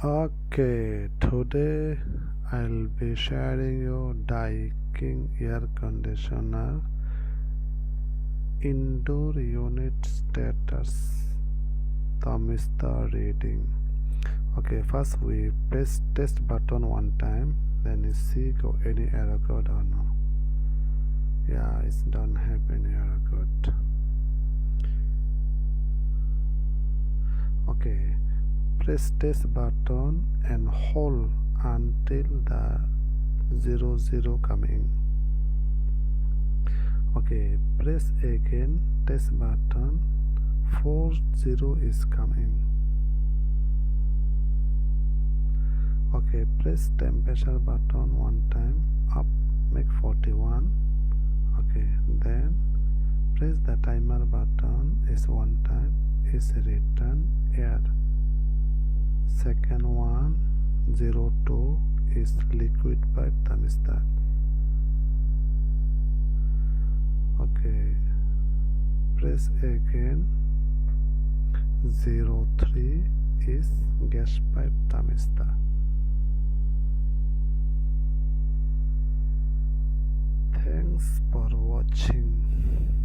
Okay, today I'll be sharing you Daikin air conditioner indoor unit status thermostat reading. Okay, first we press test button one time, then you see go any error code or no. Yeah, it don't have any error code. Okay, press test button and hold until the 00 coming. Okay, press again test button, 40 is coming. Okay, press temperature button one time, up, make 41. Okay, then press the timer button is one time, is return air. Second one, 02 is liquid pipe thermostat. Okay, press again, 03 is gas pipe thermostat. Thanks for watching.